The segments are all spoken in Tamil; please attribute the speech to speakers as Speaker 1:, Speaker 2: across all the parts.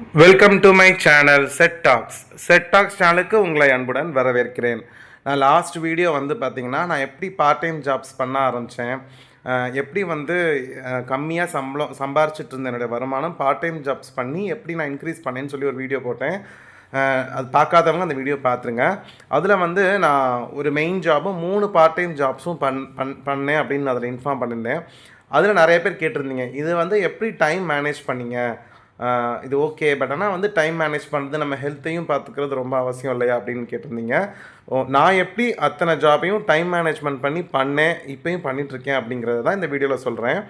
Speaker 1: Welcome to my channel set tax சேனலுக்கு உங்களை அன்புடன் வரவேற்கிறேன். நான் லாஸ்ட் வீடியோ வந்து பார்த்திங்கன்னா நான் எப்படி பார்ட் டைம் ஜாப்ஸ் பண்ண ஆரம்பித்தேன், எப்படி வந்து கம்மியாக சம்பாரிச்சிட்டு இருந்த என்னுடைய வருமானம் பார்ட் டைம் ஜாப்ஸ் பண்ணி எப்படி நான் இன்க்ரீஸ் பண்ணேன்னு சொல்லி ஒரு வீடியோ போட்டேன். அது பார்க்காதவங்க அந்த வீடியோ பார்த்துருங்க. அதில் வந்து நான் ஒரு மெயின் ஜாபும் 3 பார்ட் டைம் ஜாப்ஸும் பண்ணேன் அப்படின்னு அதில் இன்ஃபார்ம் பண்ணியிருந்தேன். அதில் நிறைய பேர் கேட்டிருந்தீங்க, இது வந்து எப்படி டைம் மேனேஜ் பண்ணிங்க, இது ஓகே, பட் ஆனால் வந்து டைம் மேனேஜ் பண்ணுறது நம்ம ஹெல்த்தையும் பார்த்துக்கிறது ரொம்ப அவசியம் இல்லையா அப்படின்னு கேட்டிருந்தீங்க. நான் எப்படி அத்தனை ஜாபையும் டைம் மேனேஜ்மெண்ட் பண்ணி பண்ணேன், இப்போயும் பண்ணிகிட்ருக்கேன் அப்படிங்கிறது தான் இந்த வீடியோவில் சொல்கிறேன்.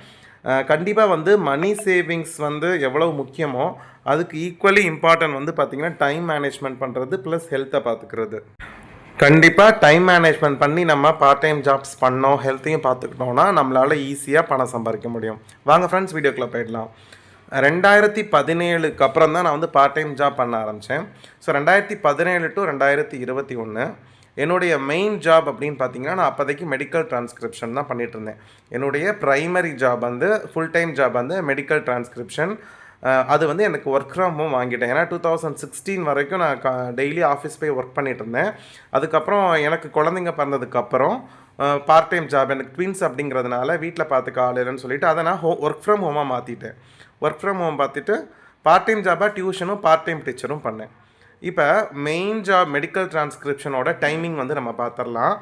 Speaker 1: கண்டிப்பாக வந்து மணி சேவிங்ஸ் வந்து எவ்வளோ முக்கியமோ அதுக்கு ஈக்குவலி இம்பார்ட்டன்ட் வந்து பார்த்திங்கன்னா டைம் மேனேஜ்மெண்ட் பண்ணுறது ப்ளஸ் ஹெல்த்தை பார்த்துக்கிறது. கண்டிப்பாக டைம் மேனேஜ்மெண்ட் பண்ணி நம்ம பார்ட் டைம் ஜாப்ஸ் பண்ணோம், ஹெல்த்தையும் பார்த்துக்கிட்டோம்னா நம்மளால் ஈஸியாக பணம் சம்பாதிக்க முடியும். வாங்க ஃப்ரெண்ட்ஸ், வீடியோக்குள்ளே போயிடலாம். 2017க்கு அப்புறம் தான் நான் வந்து பார்ட் டைம் ஜாப் பண்ண ஆரம்பித்தேன். ஸோ 2017 டு 2021 என்னுடைய மெயின் ஜாப் அப்படின்னு பார்த்தீங்கன்னா, நான் அப்போதைக்கு மெடிக்கல் டிரான்ஸ்கிரிப்ஷன் தான் பண்ணிகிட்டு இருந்தேன். என்னுடைய ப்ரைமரி ஜாப் வந்து ஃபுல் டைம் ஜாப் வந்து மெடிக்கல் டிரான்ஸ்கிரிப்ஷன். அது வந்து எனக்கு ஒர்க் ஃப்ரம் ஹோம் வாங்கிட்டேன். ஏன்னா 2016 வரைக்கும் நான் டெய்லி ஆஃபீஸ் போய் ஒர்க் பண்ணிகிட்டு இருந்தேன். அதுக்கப்புறம் எனக்கு குழந்தைங்க பிறந்ததுக்கப்புறம் பார்ட் டைம் ஜாப், எனக்கு ட்வின்ஸ் அப்படிங்கிறதுனால வீட்டில் பார்த்துக்க ஆள் இல்லைன்னு சொல்லிவிட்டு அதை நான் ஒர்க் ஃப்ரம் ஹோமாக மாற்றிட்டேன். ஒர்க் ஃப்ரம் ஹோம் பார்த்துட்டு பார்ட் டைம் ஜாபாக டியூஷனும் பார்ட் டைம் டீச்சரும் பண்ணேன். இப்போ மெயின் ஜாப் மெடிக்கல் டிரான்ஸ்கிரிப்ஷனோட டைமிங் வந்து நம்ம பார்த்துடலாம்.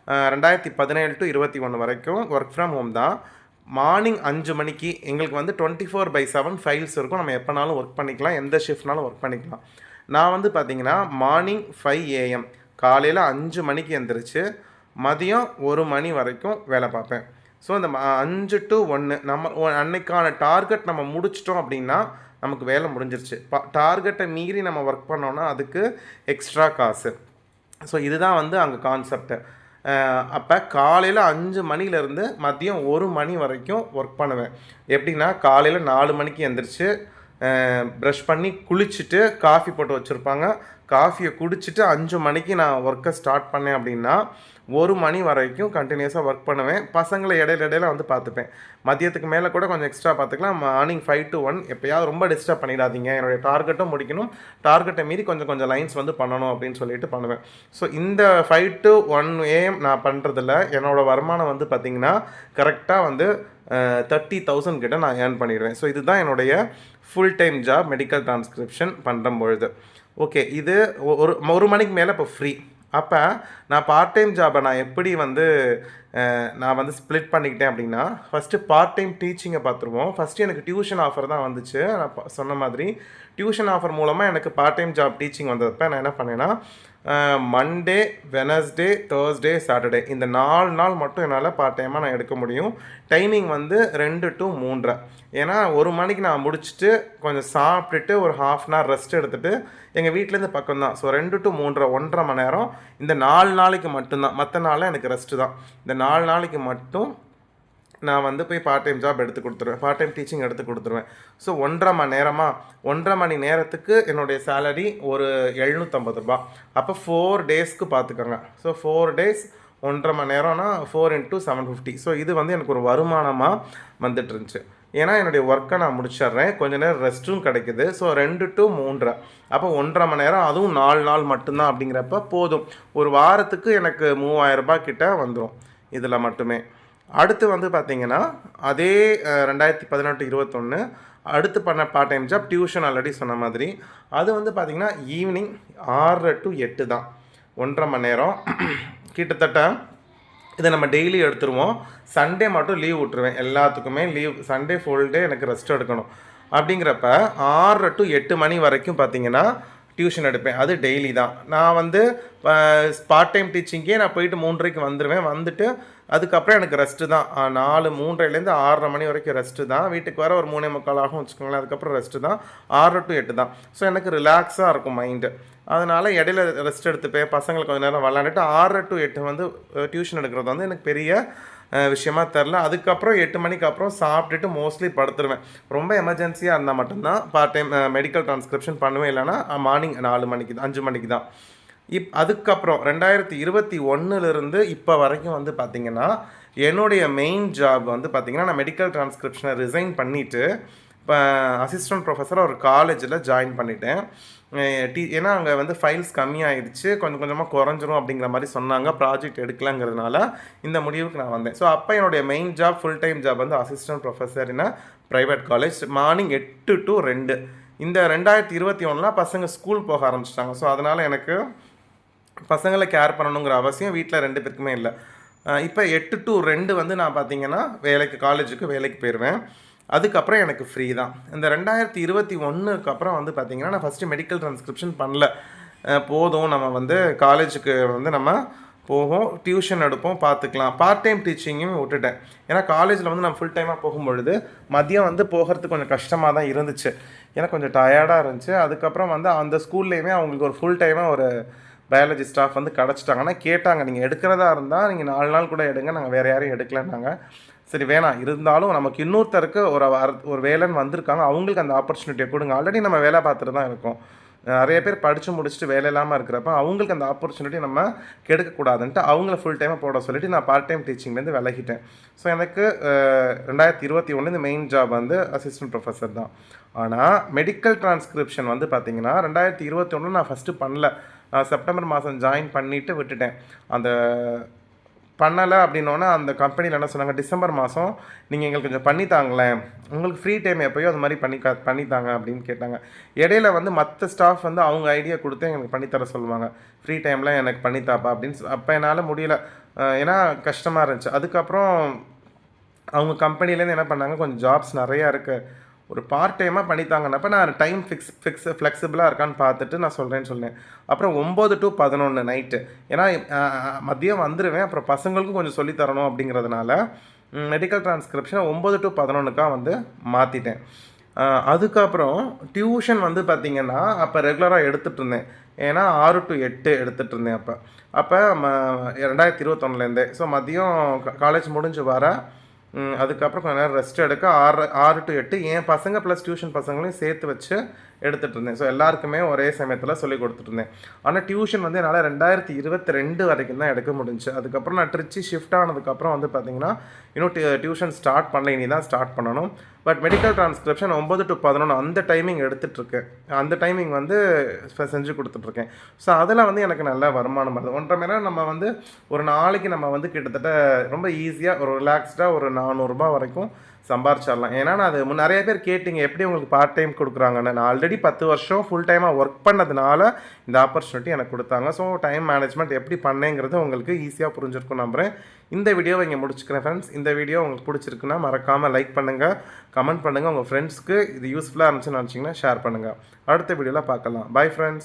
Speaker 1: 2017 டு 2021 வரைக்கும் ஒர்க் ஃப்ரம் ஹோம் தான். மார்னிங் 5 மணிக்கு எங்களுக்கு வந்து 24/7 ஃபைல்ஸ் இருக்கும். நம்ம எப்போனாலும் ஒர்க் பண்ணிக்கலாம், எந்த ஷிஃப்ட்னாலும் ஒர்க் பண்ணிக்கலாம். நான் வந்து பார்த்திங்கன்னா மார்னிங் 5 AM காலையில் 5 மணிக்கு எழுந்திரிச்சு மதியம் 1 மணி வரைக்கும் வேலை பார்ப்பேன். ஸோ இந்த 5 to 1 நம்ம அன்னைக்கான டார்கெட் நம்ம முடிச்சிட்டோம் அப்படின்னா நமக்கு வேலை முடிஞ்சிருச்சு. டார்கெட்டை மீறி நம்ம ஒர்க் பண்ணோன்னா அதுக்கு எக்ஸ்ட்ரா காசு. ஸோ இதுதான் வந்து அங்கே கான்செப்ட்டு. அப்போ காலையில் 5 மணிலேருந்து மதியம் 1 மணி வரைக்கும் ஒர்க் பண்ணுவேன். எப்படின்னா காலையில் 4 மணிக்கு எழுந்திரிச்சு ப்ரஷ் பண்ணி குளிச்சுட்டு காஃபி போட்டு வச்சுருப்பாங்க. காஃபியை குடிச்சிட்டு 5 மணிக்கு நான் ஒர்க்கை ஸ்டார்ட் பண்ணேன் அப்படின்னா 1 மணி வரைக்கும் கண்டினியூஸாக ஒர்க் பண்ணுவேன். பசங்களை இடையில வந்து பார்த்துப்பேன். மதியத்துக்கு மேலே கூட கொஞ்சம் எக்ஸ்ட்ரா பார்த்துக்கலாம். மார்னிங் 5 to 1 எப்போயாவது ரொம்ப டிஸ்டர்ப் பண்ணிடாதீங்க, என்னுடைய டார்கெட்டும் முடிக்கணும், டார்கெட்டை மீறி கொஞ்சம் லைன்ஸ் வந்து பண்ணணும் அப்படின்னு சொல்லிட்டு பண்ணுவேன். ஸோ இந்த 5 to 1 AM நான் பண்ணுறதில்ல என்னோடய வருமானம் வந்து பார்த்திங்கன்னா கரெக்டாக வந்து 30,000 கிட்ட நான் ஏர்ன் பண்ணிடுவேன். ஸோ இதுதான் என்னுடைய full time job medical transcription பண்ணுற பொழுது. ஓகே, இது ஒரு மணிக்கு மேலே இப்போ ஃப்ரீ. அப்போ நான் பார்ட் டைம் ஜாபை நான் எப்படி வந்து நான் வந்து ஸ்ப்ளிட் பண்ணிக்கிட்டேன் அப்படின்னா, ஃபஸ்ட்டு பார்ட் டைம் டீச்சிங்கை பார்த்துருவோம். ஃபஸ்ட்டு எனக்கு டியூஷன் ஆஃபர் தான் வந்துச்சு. நான் சொன்ன மாதிரி டியூஷன் ஆஃபர் மூலமாக எனக்கு பார்ட் டைம் ஜாப் டீச்சிங் வந்தப்போ நான் என்ன பண்ணேன்னா, மண்டே, வெனஸ்டே, தேர்ஸ்டே, சாட்டர்டே இந்த 4 நாள் மட்டும் என்னால் பார்ட் டைமாக நான் எடுக்க முடியும். டைமிங் வந்து 2 to 3. ஏன்னா 1 மணிக்கு நான் முடிச்சுட்டு கொஞ்சம் சாப்பிட்டுட்டு ஒரு ½ அன் ஹவர் ரெஸ்ட் எடுத்துகிட்டு எங்கள் வீட்டிலேருந்து பக்கம் தான். ஸோ 2 to 3 1.5 மணி நேரம் இந்த 4 நாளைக்கு மட்டும்தான். மற்ற நாளில் எனக்கு ரெஸ்ட்டு தான். இந்த 4 நாளைக்கு மட்டும் நான் வந்து போய் பார்ட் டைம் ஜாப் எடுத்து கொடுத்துருவேன், பார்ட் டைம் டீச்சிங் எடுத்து கொடுத்துருவேன். ஸோ 1.5 மணி நேரமாக 1.5 மணி நேரத்துக்கு என்னுடைய சேலரி ஒரு 750 ரூபா. அப்போ 4 டேஸ்க்கு பார்த்துக்கோங்க. ஸோ 4 days 1.5 மணி நேரம்னா 4 into 750. ஸோ இது வந்து எனக்கு ஒரு வருமானமாக வந்துட்டு இருந்துச்சு. ஏன்னா என்னுடைய ஒர்க்கை நான் முடிச்சிட்றேன், கொஞ்சம் நேரம் ரெஸ்ட்டும் கிடைக்குது. ஸோ 2 to 3 அப்போ 1.5 மணி நேரம், அதுவும் 4 நாள் மட்டும்தான் அப்படிங்கிறப்ப போதும். ஒரு வாரத்துக்கு எனக்கு 3000 ரூபாய் கிட்ட வந்துடும் இதில் மட்டுமே. அடுத்து வந்து பார்த்திங்கன்னா அதே 2018-21 அடுத்து பண்ண part time job tuition already சொன்ன மாதிரி. அது வந்து பார்த்திங்கன்னா ஈவினிங் 6 to 8 தான், 1.5 மணி நேரம் கிட்டத்தட்ட. இதை நம்ம டெய்லி எடுத்துருவோம். சண்டே மட்டும் லீவ் விட்டுருவேன், எல்லாத்துக்குமே லீவ். சண்டே ஃபுல் டே எனக்கு ரெஸ்ட் எடுக்கணும். அப்படிங்கிறப்ப 6 to 8 மணி வரைக்கும் பார்த்திங்கன்னா டியூஷன் எடுப்பேன். அது டெய்லி தான். நான் வந்து பார்ட் டைம் டீச்சிங்கே நான் போயிட்டு 3:30க்கு வந்துடுவேன். வந்துட்டு அதுக்கப்புறம் எனக்கு ரெஸ்ட்டு தான். 3:30லேருந்து 6:30 மணி வரைக்கும் ரெஸ்ட்டு தான். வீட்டுக்கு வர ஒரு 3:45 ஆகும் வச்சுக்கோங்களேன். அதுக்கப்புறம் ரெஸ்ட்டு தான். 6 to 8 தான். ஸோ எனக்கு ரிலாக்ஸாக இருக்கும் மைண்டு. அதனால் இடையில ரெஸ்ட் எடுத்துப்பேன், பசங்களுக்கு கொஞ்சம் நேரம் விளாண்டுட்டு 6 to 8 வந்து டியூஷன் எடுக்கிறது வந்து எனக்கு பெரிய விஷயமா தெரில. அதுக்கப்புறம் 8 மணிக்கு அப்புறம் சாப்பிட்டுட்டு மோஸ்ட்லி படுத்துருவேன். ரொம்ப எமர்ஜென்சியாக இருந்தால் மட்டும்தான் பார்ட் டைம் மெடிக்கல் டிரான்ஸ்கிரிப்ஷன் பண்ணுவேன். இல்லைனா மார்னிங் 4 மணிக்கு 5 மணிக்கு தான். அதுக்கப்புறம் 2021லேருந்து இப்போ வரைக்கும் வந்து பார்த்திங்கன்னா என்னுடைய மெயின் ஜாப் வந்து பார்த்திங்கன்னா நான் மெடிக்கல் டிரான்ஸ்கிரிப்ஷனை ரிசைன் பண்ணிவிட்டு இப்போ அசிஸ்டன்ட் ப்ரொஃபஸராக ஒரு காலேஜில் ஜாயின் பண்ணிட்டேன். ஏன்னா அங்கே வந்து ஃபைல்ஸ் கம்மியாயிடுச்சு, கொஞ்சம் கொஞ்சமாக குறைஞ்சிரும் அப்படிங்கிற மாதிரி சொன்னாங்க. ப்ராஜெக்ட் எடுக்கலங்கிறதுனால இந்த முடிவுக்கு நான் வந்தேன். ஸோ அப்போ என்னுடைய main job, full time job வந்து assistant professor in private college. Morning 8 to 2. இந்த 2021 பசங்க ஸ்கூல் போக ஆரம்பிச்சிட்டாங்க. ஸோ அதனால் எனக்கு பசங்களை கேர் பண்ணணுங்கிற அவசியம் வீட்டில் 2 பேருக்குமே இல்லை. இப்போ 8 to 2 வந்து நான் பார்த்தீங்கன்னா காலேஜுக்கு வேலைக்கு போயிடுவேன். அதுக்கப்புறம் எனக்கு ஃப்ரீ தான். இந்த 2021க்கு அப்புறம் வந்து பார்த்திங்கன்னா நான் ஃபஸ்ட்டு மெடிக்கல் ட்ரான்ஸ்கிரிப்ஷன் பண்ணல. போதும், நம்ம வந்து காலேஜுக்கு வந்து நம்ம போவோம், டியூஷன் எடுப்போம், பார்த்துக்கலாம். பார்ட் டைம் டீச்சிங்கும் விட்டுட்டேன். ஏன்னா காலேஜில் வந்து நான் ஃபுல் டைமாக போகும்பொழுது மதியம் வந்து போகிறதுக்கு கொஞ்சம் கஷ்டமாக தான் இருந்துச்சு. ஏன்னா கொஞ்சம் டயர்டாக இருந்துச்சு. அதுக்கப்புறம் வந்து அந்த ஸ்கூல்லேயுமே அவங்களுக்கு ஒரு ஃபுல் டைமாக ஒரு பயாலஜி ஸ்டாஃப் வந்து கிடச்சிட்டாங்கன்னா கேட்டாங்க, நீங்கள் எடுக்கிறதா இருந்தால் நீங்கள் 4 நாள் கூட எடுங்க, நாங்கள் வேறு யாரையும் எடுக்கலன்னாங்க. சரி வேணாம், இருந்தாலும் நமக்கு இன்னொருத்தருக்கு ஒரு வேலைன்னு வந்திருக்காங்க, அவங்களுக்கு அந்த ஆப்பர்ச்சுனிட்டியை கொடுங்க. ஆல்ரெடி நம்ம வேலை பார்த்துட்டு தான் இருக்கோம். நிறைய பேர் படித்து முடிச்சுட்டு வேலை இல்லாமல் இருக்கிறப்ப அவங்களுக்கு அந்த ஆப்பர்ச்சுனிட்டி நம்ம கெடுக்கக்கூடாதுன்ட்டு அவங்கள ஃபுல் டைமாக போட சொல்லிவிட்டு நான் பார்ட் டைம் டீச்சிங்லேருந்து விலகிட்டேன். ஸோ எனக்கு 2021 இந்த மெயின் ஜாப் வந்து அசிஸ்டன்ட் ப்ரொஃபஸர் தான். ஆனால் மெடிக்கல் ட்ரான்ஸ்கிரிப்ஷன் வந்து பார்த்திங்கன்னா 2021 நான் ஃபஸ்ட்டு பண்ணல. செப்டம்பர் மாதம் ஜாயின் பண்ணிவிட்டு விட்டுட்டேன். அந்த பண்ணலை அப்படின்னோடனே அந்த கம்பெனியில் என்ன சொன்னாங்க, டிசம்பர் மாதம் நீங்கள் எங்களுக்கு கொஞ்சம் பண்ணித்தாங்களேன், உங்களுக்கு ஃப்ரீ டைம் எப்போயோ அது மாதிரி பண்ணித்தாங்க அப்படின்னு கேட்டாங்க. இடையில வந்து மற்ற ஸ்டாஃப் வந்து அவங்க ஐடியா கொடுத்து எங்களுக்கு பண்ணித்தர சொல்லுவாங்க, ஃப்ரீ டைமில் எனக்கு பண்ணித்தாப்பா அப்படின்னு. அப்போ என்னால் முடியல, ஏன்னா கஷ்டமாக இருந்துச்சு. அதுக்கப்புறம் அவங்க கம்பெனிலேருந்து என்ன பண்ணாங்க, கொஞ்சம் ஜாப்ஸ் நிறையா இருக்குது, ஒரு பார்ட் டைமாக பண்ணித்தாங்கன்னப்போ நான் டைம் ஃப்ளெக்சிபிளாக இருக்கான்னு பார்த்துட்டு நான் சொல்கிறேன்னு சொன்னேன். அப்புறம் 9 to 11 நைட்டு, ஏன்னா மதியம் வந்துடுவேன், அப்புறம் பசங்களுக்கும் கொஞ்சம் சொல்லித்தரணும் அப்படிங்கிறதுனால மெடிக்கல் ட்ரான்ஸ்கிரிப்ஷனை 9 to 11க்காக வந்து மாற்றிட்டேன். அதுக்கப்புறம் டியூஷன் வந்து பார்த்திங்கன்னா அப்போ ரெகுலராக எடுத்துகிட்டு இருந்தேன். ஏன்னா 6 to 8 எடுத்துகிட்டு இருந்தேன் அப்போ 2021லேருந்தே. ஸோ மதியம் காலேஜ் முடிஞ்சு வர அதுக்கப்புறம் கொஞ்சம் நேரம் ரெஸ்ட் எடுக்க 6 to 8 என் பசங்க ப்ளஸ் டியூஷன் பசங்களையும் சேர்த்து வச்சு எடுத்துகிட்டு இருந்தேன். ஸோ எல்லாருக்குமே ஒரே சமயத்தில் சொல்லி கொடுத்துட்டு இருந்தேன். ஆனால் டியூஷன் வந்து என்னால் 2022 வரைக்கும் தான் எடுக்க முடிஞ்சிச்சு. அதுக்கப்புறம் நான் ட்ரிச்சி ஷிஃப்ட் ஆனதுக்கப்புறம் வந்து பார்த்திங்கன்னா இன்னும் டியூஷன் ஸ்டார்ட் பண்ணல, இனி தான் ஸ்டார்ட் பண்ணணும். பட் மெடிக்கல் ட்ரான்ஸ்கிரிப்ஷன் 9 to 11 அந்த டைமிங் எடுத்துகிட்ருக்கேன். அந்த டைமிங் வந்து செஞ்சு கொடுத்துட்ருக்கேன். ஸோ அதில் வந்து எனக்கு நல்ல வருமானம் வருது. 1.5 மணி நேரம் நம்ம வந்து ஒரு நாளைக்கு நம்ம வந்து கிட்டத்தட்ட ரொம்ப ஈஸியாக ஒரு ரிலாக்ஸ்டாக ஒரு 400 ரூபாய் வரைக்கும் சம்பாரிச்சிடலாம். ஏன்னா நான் அது நிறைய பேர் கேட்டிங்க, எப்படி உங்களுக்கு பார்ட் டைம் கொடுக்குறாங்கன்னு. நான் ஆல்ரெடி 10 வருஷம் ஃபுல் டைமாக ஒர்க் பண்ணதுனால இந்த ஆப்பர்ச்சுனிட்டி எனக்கு கொடுத்தாங்க. ஸோ டைம் மேனேஜ்மெண்ட் எப்படி பண்ணேங்கிறது உங்களுக்கு ஈஸியாக புரிஞ்சிருக்கும் நம்புகிறேன். இந்த வீடியோவை இங்கே முடிச்சுக்கிறேன் ஃப்ரெண்ட்ஸ். இந்த வீடியோ உங்களுக்கு பிடிச்சிருக்குன்னா மறக்காமல் லைக் பண்ணுங்கள், கமெண்ட் பண்ணுங்கள், உங்கள் ஃப்ரெண்ட்ஸ்க்கு இது யூஸ்ஃபுல்லாக இருந்துச்சுன்னு நினச்சிங்கன்னா ஷேர் பண்ணுங்கள். அடுத்த வீடியோவில் பார்க்கலாம். Bye friends.